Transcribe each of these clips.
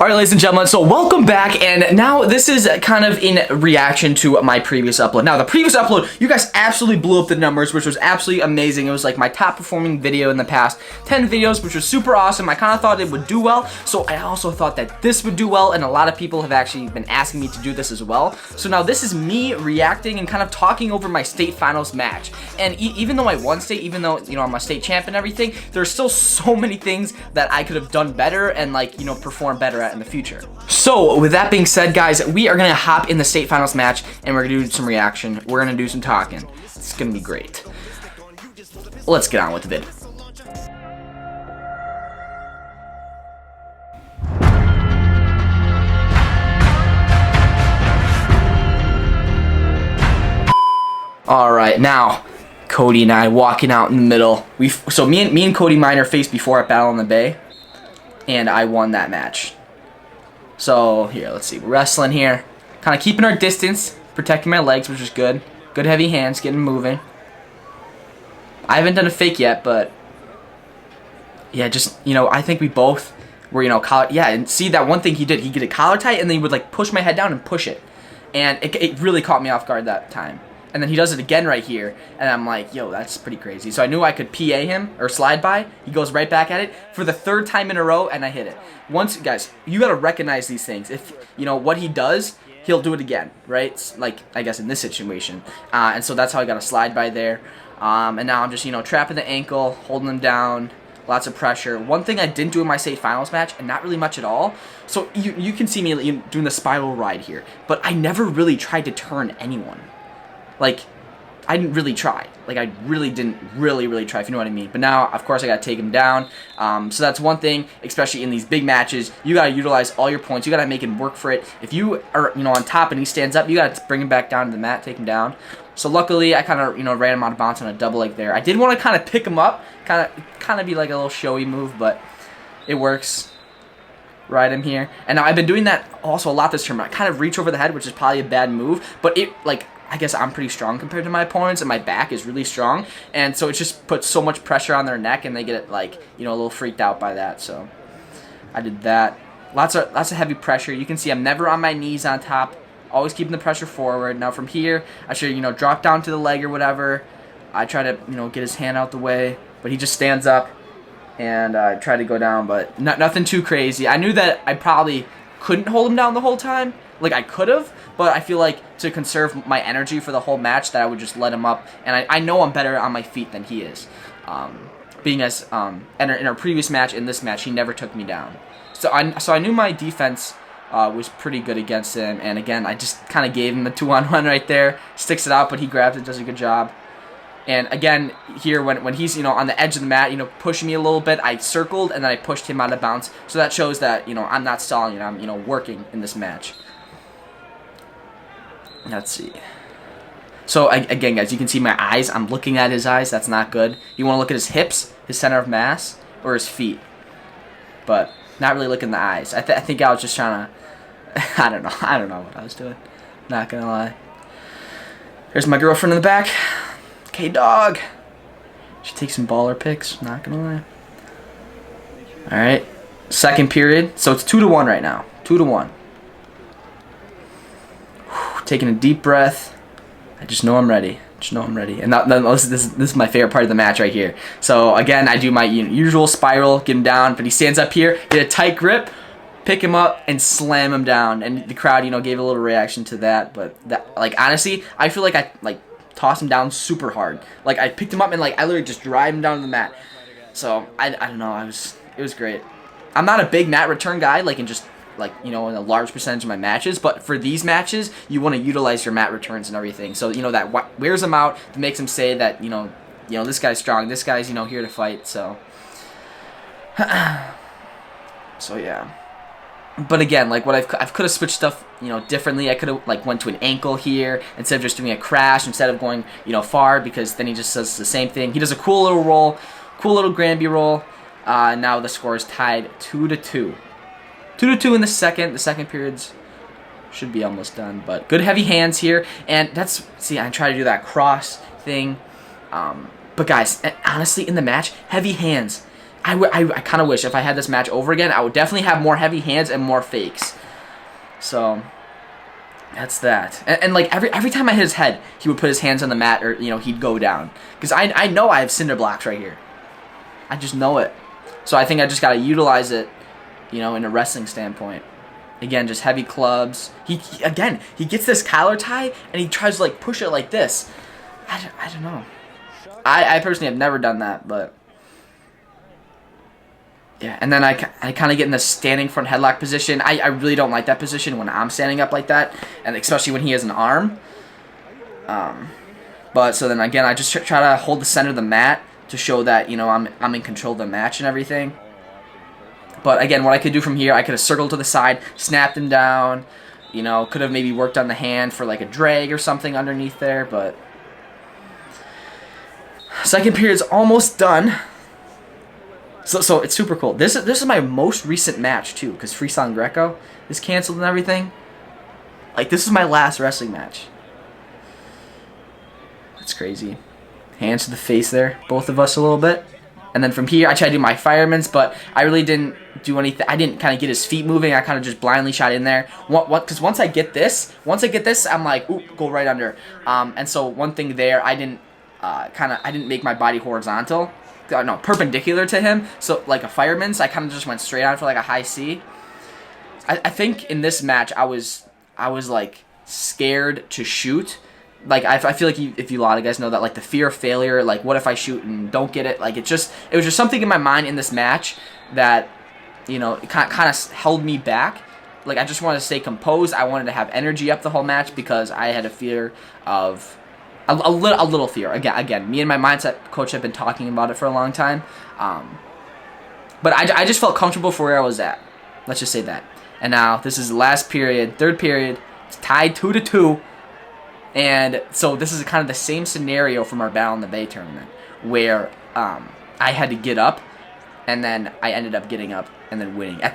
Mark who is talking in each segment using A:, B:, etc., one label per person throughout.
A: Alright, ladies and gentlemen, so welcome back, and now this is kind of in reaction to my previous upload. Now, the previous upload, you guys absolutely blew up the numbers, which was absolutely amazing. It was like my top performing video in the past 10 videos, which was super awesome. I kind of thought it would do well, so I also thought that this would do well, and a lot of people have actually been asking me to do this as well. So now this is me reacting and kind of talking over my state finals match. And even though I won state, even though, you know, I'm a state champ and everything, there's still so many things that I could have done better and, like, you know, perform better at in the future. So with that being said, guys, we are gonna hop in the state finals match and we're gonna do some reaction. We're gonna do some talking. It's gonna be great. Let's get on with the vid. All right, now Cody and I walking out in the middle. So me and Cody Minor faced before at Battle in the Bay, and I won that match. So here, let's see, we're wrestling here, kind of keeping our distance, protecting my legs, which is good. Good heavy hands, getting moving. I haven't done a fake yet, but yeah, just, you know, I think we both were, you know, collar, yeah, and see that one thing he did, he'd get a collar tight and then he would like push my head down and push it. And it really caught me off guard that time. And then he does it again right here, and I'm like, yo, that's pretty crazy. So I knew I could PA him, or slide by. He goes right back at it for the third time in a row, and I hit it. Once, guys, you gotta recognize these things. If, you know, what he does, he'll do it again, right? Like, I guess in this situation. And so that's how I got a slide by there. And now I'm just, you know, trapping the ankle, holding him down, lots of pressure. One thing I didn't do in my state finals match, and not really much at all, so you can see me doing the spiral ride here, but I never really tried to turn anyone. Like, I didn't really try. Like, I really didn't really try, if you know what I mean. But now, of course, I got to take him down. So that's one thing, especially in these big matches. You got to utilize all your points. You got to make him work for it. If you are, you know, on top and he stands up, you got to bring him back down to the mat, take him down. So luckily, I kind of, you know, ran him out of bounds on a double leg there. I did want to kind of pick him up, kind of be like a little showy move, but it works. Ride him here. And now I've been doing that also a lot this tournament. I kind of reach over the head, which is probably a bad move, but it, like, I guess I'm pretty strong compared to my opponents, and my back is really strong, and so it just puts so much pressure on their neck, and they get, like, you know, a little freaked out by that. So I did that. Lots of heavy pressure. You can see I'm never on my knees on top, always keeping the pressure forward. Now from here, I should, you know, drop down to the leg or whatever. I try to, you know, get his hand out the way, but he just stands up, and I try to go down, but nothing too crazy. I knew that I probably couldn't hold him down the whole time. Like, I could have, but I feel like to conserve my energy for the whole match that I would just let him up. And I know I'm better on my feet than he is. Being as in our previous match, in this match, he never took me down. So I knew my defense was pretty good against him. And again, I just kind of gave him the 2-on-1 right there. Sticks it out, but he grabs it, does a good job. And again, here, when he's, you know, on the edge of the mat, you know, pushing me a little bit, I circled, and then I pushed him out of bounds. So that shows that, you know, I'm not stalling, and I'm, you know, working in this match. Let's see. So, again, guys, you can see my eyes. I'm looking at his eyes. That's not good. You want to look at his hips, his center of mass, or his feet. But not really looking at the eyes. I think I was just trying to... I don't know what I was doing. Not going to lie. Here's my girlfriend in the back. K-Dog. She takes some baller pics. Not going to lie. Alright. Second period. So, it's 2-1 right now. 2-1. Taking a deep breath. I just know I'm ready. And this is my favorite part of the match right here. So again, I do my usual spiral, get him down, but he stands up here, get a tight grip, pick him up, and slam him down. And the crowd, you know, gave a little reaction to that. But that, like, honestly, I feel like I tossed him down super hard. Like, I picked him up and, like, I literally just drive him down to the mat. So I don't know. It was great. I'm not a big mat return guy, like, you know, in a large percentage of my matches, but for these matches, you want to utilize your mat returns and everything. So, you know, that wears them out, that makes them say that, you know, this guy's strong, this guy's, you know, here to fight, so. So, yeah. But again, like, I could have switched stuff, you know, differently. I could have, like, went to an ankle here instead of just doing a crash, instead of going, you know, far, because then he just does the same thing. He does a cool little roll, cool little Granby roll. Now the score is tied 2-2. 2-2 in the second. The second period's should be almost done, but good heavy hands here, and that's, see, I try to do that cross thing, but guys, honestly, in the match, heavy hands I kind of wish if I had this match over again, I would definitely have more heavy hands and more fakes. So that's that. And like every time I hit his head, he would put his hands on the mat, or he'd go down. Because I know I have cinder blocks right here. I just know it. So I think I just gotta utilize it, in a wrestling standpoint. Again, just heavy clubs. He gets this collar tie and he tries to like push it like this. I don't know. I personally have never done that, but yeah. And then I kind of get in the standing front headlock position. I really don't like that position when I'm standing up like that, and especially when he has an arm. But so then again, I just try to hold the center of the mat to show that I'm in control of the match and everything. But again, what I could do from here, I could have circled to the side, snapped him down, could have maybe worked on the hand for like a drag or something underneath there, but second period's almost done. So it's super cool. This is my most recent match too, because Freestyle Greco is canceled and everything. Like, this is my last wrestling match. That's crazy. Hands to the face there, both of us a little bit. And then from here, I tried to do my fireman's, but I really didn't do anything. I didn't kind of get his feet moving. I kind of just blindly shot in there. Because once I get this, I'm like, oop, go right under. And so one thing there, I didn't make my body horizontal, no, perpendicular to him. So like a fireman's, I kind of just went straight on for like a high C. I think in this match, I was like scared to shoot. Like, I feel like if you a lot of guys know that, like, the fear of failure, like, what if I shoot and don't get it? Like, it was just something in my mind in this match that, it kind of held me back. Like, I just wanted to stay composed. I wanted to have energy up the whole match because I had a fear of, a little fear. Again, me and my mindset coach have been talking about it for a long time. But I just felt comfortable for where I was at. Let's just say that. And now, this is the last period, third period. It's tied 2-2. And so this is kind of the same scenario from our Battle in the Bay tournament, where I had to get up, and then I ended up getting up and then winning at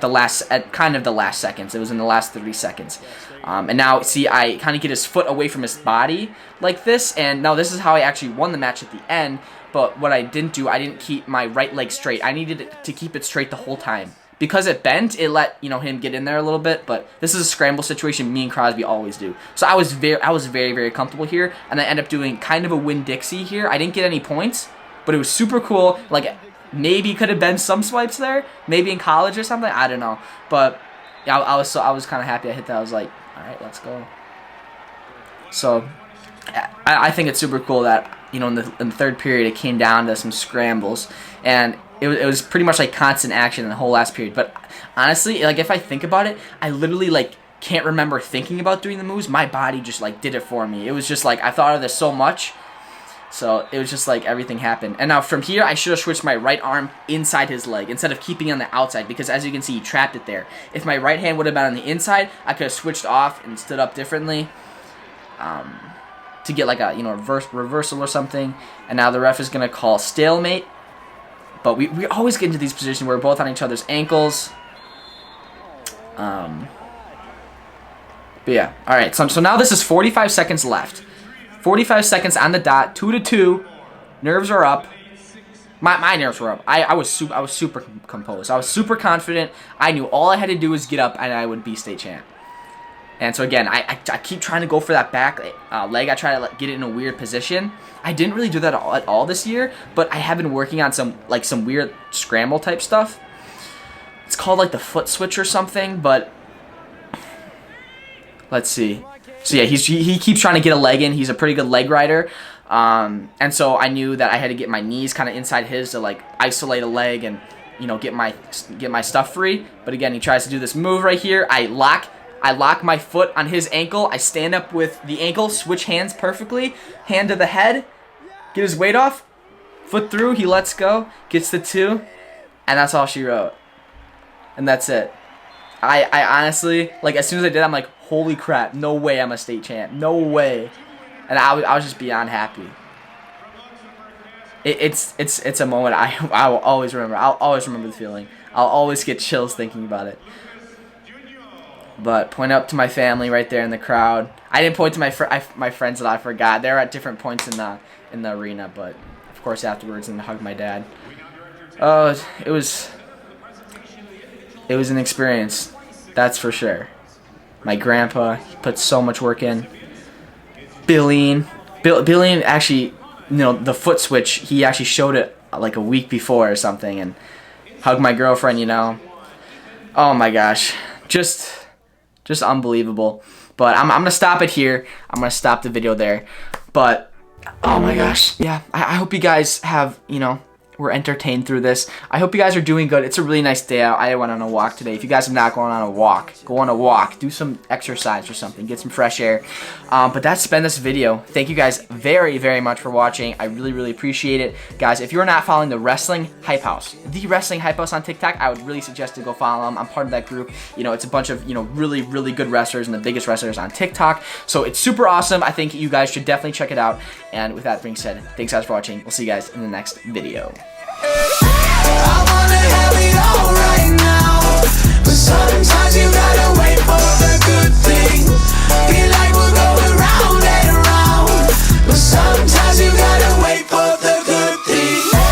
A: kind of the last seconds. It was in the last 30 seconds. And now, see, I kind of get his foot away from his body like this, and now this is how I actually won the match at the end. But what I didn't do, I didn't keep my right leg straight. I needed to keep it straight the whole time. Because it bent, it let him get in there a little bit, but this is a scramble situation me and Crosby always do. So I was very, very comfortable here, and I ended up doing kind of a Winn-Dixie here. I didn't get any points, but it was super cool. Like, maybe could have been some swipes there, maybe in college or something. I don't know, but yeah, I was kind of happy I hit that. I was like, all right, let's go. So I think it's super cool that in the third period it came down to some scrambles, and it was pretty much like constant action in the whole last period. But honestly, like, if I think about it, I literally like can't remember thinking about doing the moves. My body just like did it for me. It was just like I thought of this so much, so it was just like everything happened. And now from here, I should have switched my right arm inside his leg instead of keeping it on the outside, because as you can see, he trapped it there. If my right hand would have been on the inside, I could have switched off and stood up differently to get like a reversal or something. And now the ref is gonna call stalemate. But we always get into these positions where we're both on each other's ankles. But yeah, all right. So now this is 45 seconds left. 45 seconds on the dot. 2-2. Nerves are up. My nerves were up. I was super composed. I was super confident. I knew all I had to do was get up, and I would be state champ. And so again, I keep trying to go for that back leg. I try to get it in a weird position. I didn't really do that at all this year, but I have been working on some weird scramble type stuff. It's called like the foot switch or something, but let's see. So yeah, he keeps trying to get a leg in. He's a pretty good leg rider. And so I knew that I had to get my knees kind of inside his to like isolate a leg and get my stuff free. But again, he tries to do this move right here. I lock my foot on his ankle. I stand up with the ankle, switch hands perfectly. Hand to the head. Get his weight off. Foot through. He lets go. Gets the 2. And that's all she wrote. And that's it. I honestly, like, as soon as I did, I'm like, holy crap. No way I'm a state champ. No way. And I was just beyond happy. It's a moment I will always remember. I'll always remember the feeling. I'll always get chills thinking about it. But point out to my family right there in the crowd. I didn't point to my friends that I forgot. They're at different points in the arena, but of course afterwards, and hug my dad. It was an experience, that's for sure. My grandpa, he put so much work in. Billy actually, you know, the foot switch, he actually showed it like a week before or something, and hugged my girlfriend, you know. Oh my gosh, just unbelievable. But I'm gonna stop it here. I'm gonna stop the video there. But oh my gosh, yeah, I hope you guys have, you know, were entertained through this. I hope you guys are doing good. It's a really nice day out. I went on a walk today. If you guys have not gone on a walk, go on a walk. Do some exercise or something. Get some fresh air. But that's been this video. Thank you guys very, very much for watching. I really, really appreciate it. Guys, if you're not following the Wrestling Hype House, the Wrestling Hype House on TikTok, I would really suggest to go follow them. I'm part of that group. You know, it's a bunch of, you know, really, really good wrestlers and the biggest wrestlers on TikTok. So it's super awesome. I think you guys should definitely check it out. And with that being said, thanks guys for watching. We'll see you guys in the next video.
B: I wanna have it all.